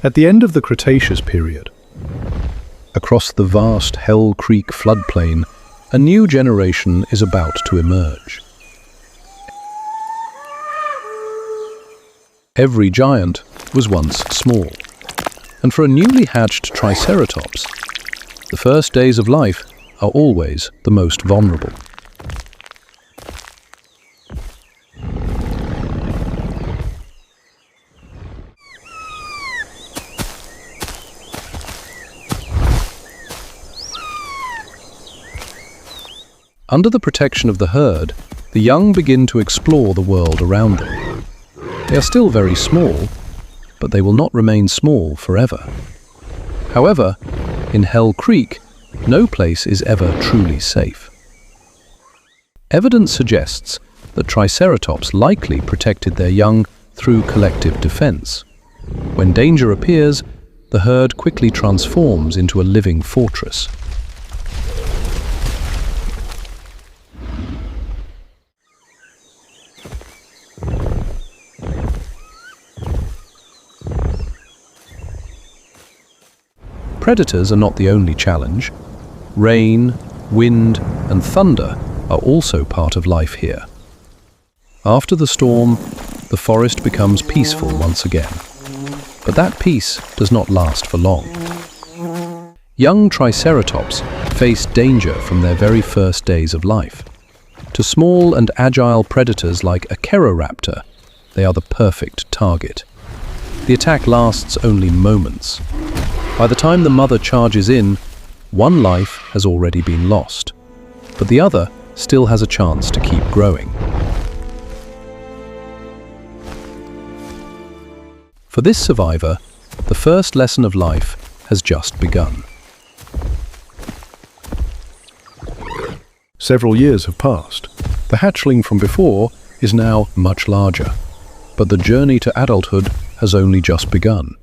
At the end of the Cretaceous period, across the vast Hell Creek floodplain, a new generation is about to emerge. Every giant was once small, and for a newly hatched Triceratops, the first days of life are always the most vulnerable. Under the protection of the herd, the young begin to explore the world around them. They are still very small, but they will not remain small forever. However, in Hell Creek, no place is ever truly safe. Evidence suggests that Triceratops likely protected their young through collective defense. When danger appears, the herd quickly transforms into a living fortress. Predators are not the only challenge. Rain, wind, and thunder are also part of life here. After the storm, the forest becomes peaceful once again. But that peace does not last for long. Young Triceratops face danger from their very first days of life. To small and agile predators like a Ceroraptor, they are the perfect target. The attack lasts only moments. By the time the mother charges in, one life has already been lost, but the other still has a chance to keep growing. For this survivor, the first lesson of life has just begun. Several years have passed. The hatchling from before is now much larger, but the journey to adulthood has only just begun.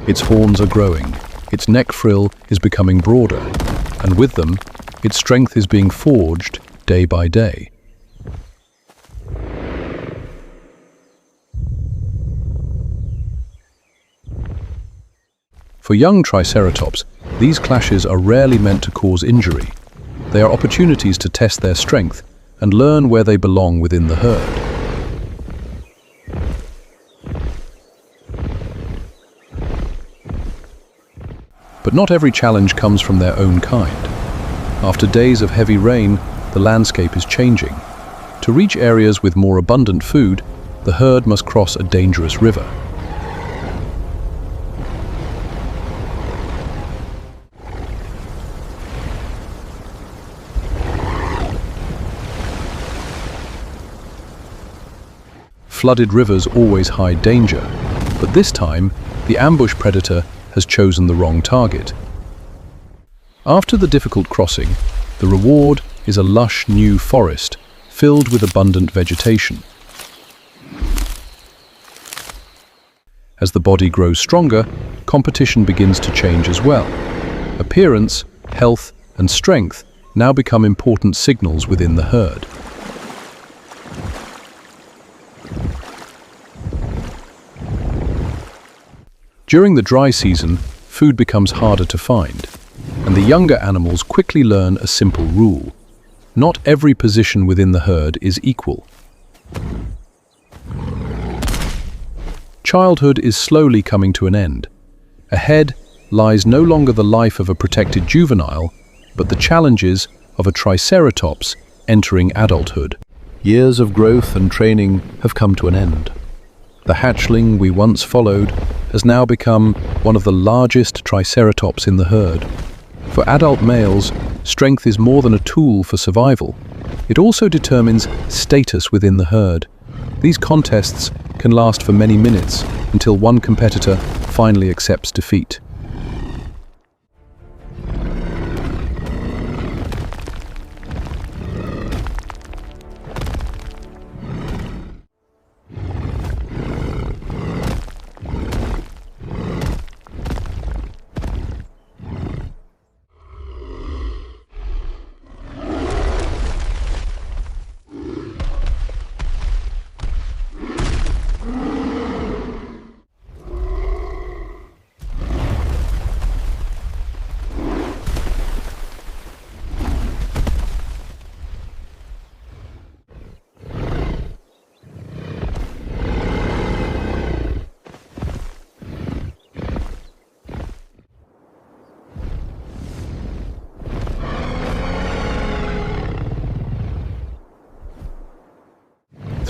Its horns are growing, its neck frill is becoming broader, and with them, its strength is being forged day by day. For young Triceratops, these clashes are rarely meant to cause injury. They are opportunities to test their strength and learn where they belong within the herd. But not every challenge comes from their own kind. After days of heavy rain, the landscape is changing. To reach areas with more abundant food, the herd must cross a dangerous river. Flooded rivers always hide danger, but this time, the ambush predator has chosen the wrong target. After the difficult crossing, the reward is a lush new forest filled with abundant vegetation. As the body grows stronger, competition begins to change as well. Appearance, health, and strength now become important signals within the herd. During the dry season, food becomes harder to find, and the younger animals quickly learn a simple rule. Not every position within the herd is equal. Childhood is slowly coming to an end. Ahead lies no longer the life of a protected juvenile, but the challenges of a Triceratops entering adulthood. Years of growth and training have come to an end. The hatchling we once followed has now become one of the largest Triceratops in the herd. For adult males, strength is more than a tool for survival. It also determines status within the herd. These contests can last for many minutes until one competitor finally accepts defeat.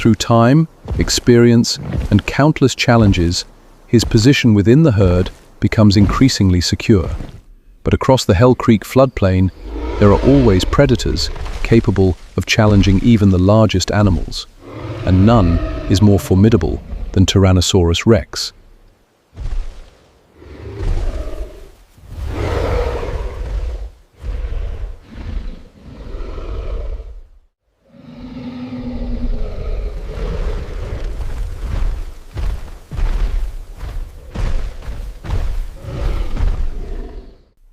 Through time, experience, and countless challenges, his position within the herd becomes increasingly secure. But across the Hell Creek floodplain, there are always predators capable of challenging even the largest animals, and none is more formidable than Tyrannosaurus rex.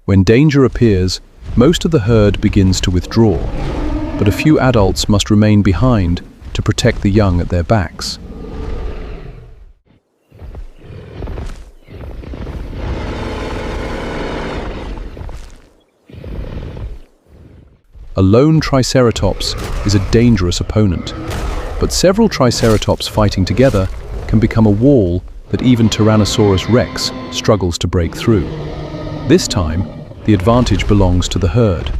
When danger appears, most of the herd begins to withdraw, but a few adults must remain behind to protect the young at their backs. A lone Triceratops is a dangerous opponent, but several Triceratops fighting together can become a wall that even Tyrannosaurus rex struggles to break through. This time, the advantage belongs to the herd.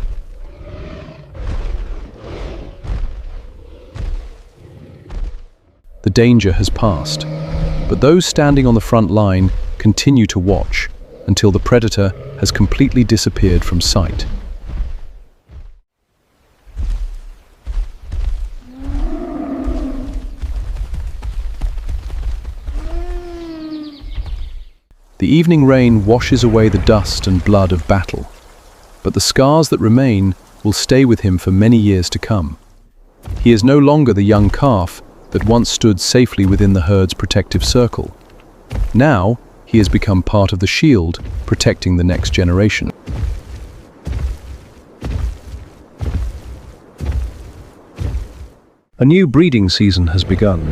The danger has passed, but those standing on the front line continue to watch until the predator has completely disappeared from sight. The evening rain washes away the dust and blood of battle, but the scars that remain will stay with him for many years to come. He is no longer the young calf that once stood safely within the herd's protective circle. Now, he has become part of the shield protecting the next generation. A new breeding season has begun.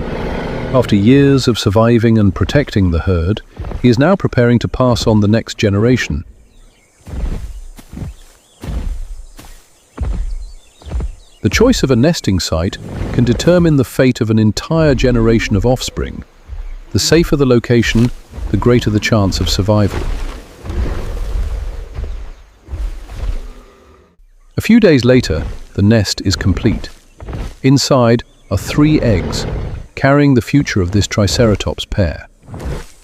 After years of surviving and protecting the herd, he is now preparing to pass on the next generation. The choice of a nesting site can determine the fate of an entire generation of offspring. The safer the location, the greater the chance of survival. A few days later, the nest is complete. Inside are 3 eggs, carrying the future of this Triceratops pair.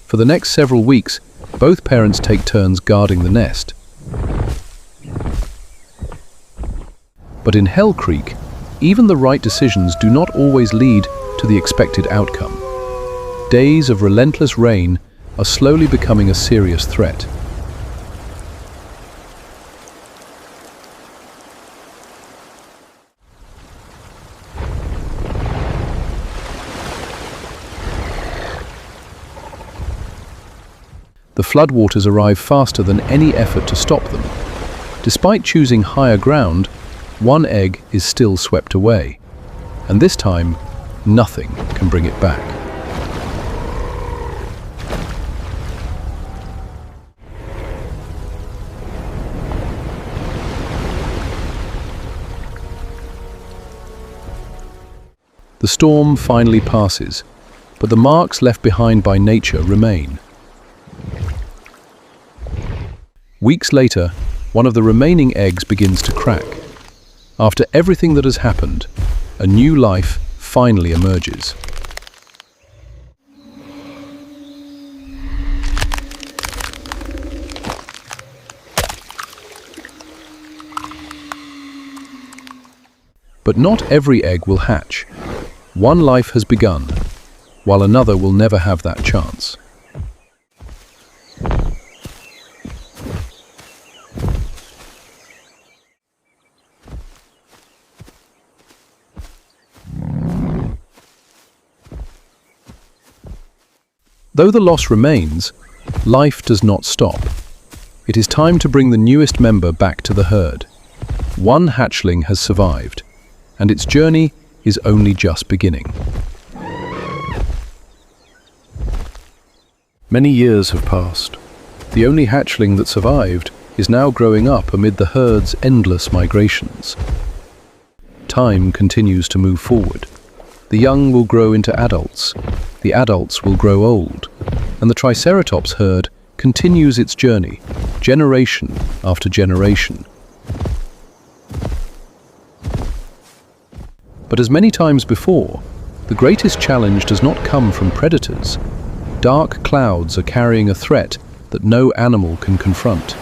For the next several weeks, both parents take turns guarding the nest. But in Hell Creek, even the right decisions do not always lead to the expected outcome. Days of relentless rain are slowly becoming a serious threat. The floodwaters arrive faster than any effort to stop them. Despite choosing higher ground, one egg is still swept away, and this time, nothing can bring it back. The storm finally passes, but the marks left behind by nature remain. Weeks later, one of the remaining eggs begins to crack. After everything that has happened, a new life finally emerges. But not every egg will hatch. One life has begun, while another will never have that chance. Though the loss remains, life does not stop. It is time to bring the newest member back to the herd. One hatchling has survived, and its journey is only just beginning. Many years have passed. The only hatchling that survived is now growing up amid the herd's endless migrations. Time continues to move forward. The young will grow into adults, the adults will grow old, and the Triceratops herd continues its journey, generation after generation. But as many times before, The greatest challenge does not come from predators. Dark clouds are carrying a threat that no animal can confront.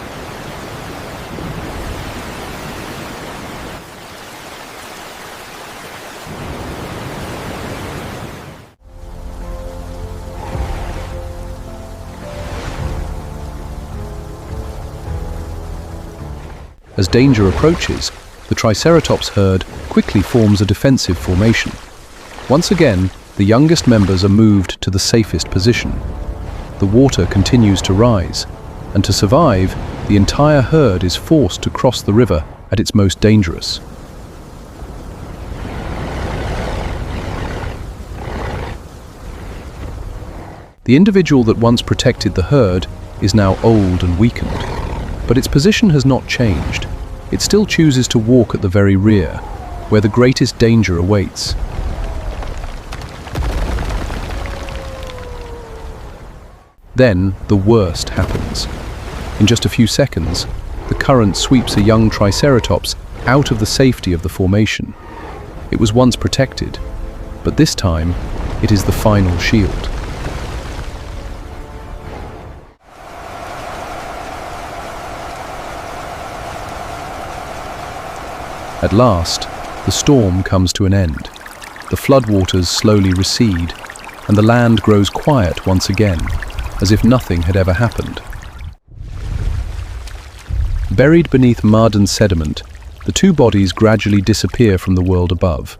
As danger approaches, the Triceratops herd quickly forms a defensive formation. Once again, the youngest members are moved to the safest position. The water continues to rise, and to survive, the entire herd is forced to cross the river at its most dangerous. The individual that once protected the herd is now old and weakened, but its position has not changed. It still chooses to walk at the very rear, where the greatest danger awaits. Then, the worst happens. In just a few seconds, the current sweeps a young Triceratops out of the safety of the formation. It was once protected, but this time, it is the final shield. At last, the storm comes to an end. The floodwaters slowly recede, and the land grows quiet once again, as if nothing had ever happened. Buried beneath mud and sediment, the two bodies gradually disappear from the world above.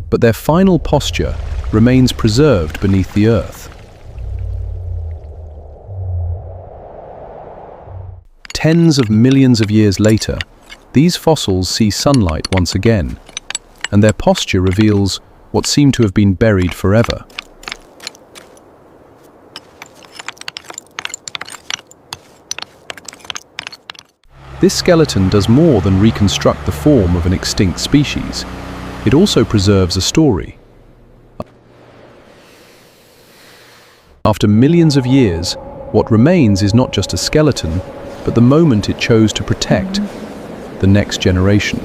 But their final posture remains preserved beneath the earth. Tens of millions of years later, these fossils see sunlight once again, and their posture reveals what seemed to have been buried forever. This skeleton does more than reconstruct the form of an extinct species. It also preserves a story. After millions of years, what remains is not just a skeleton, but the moment it chose to protect the next generation.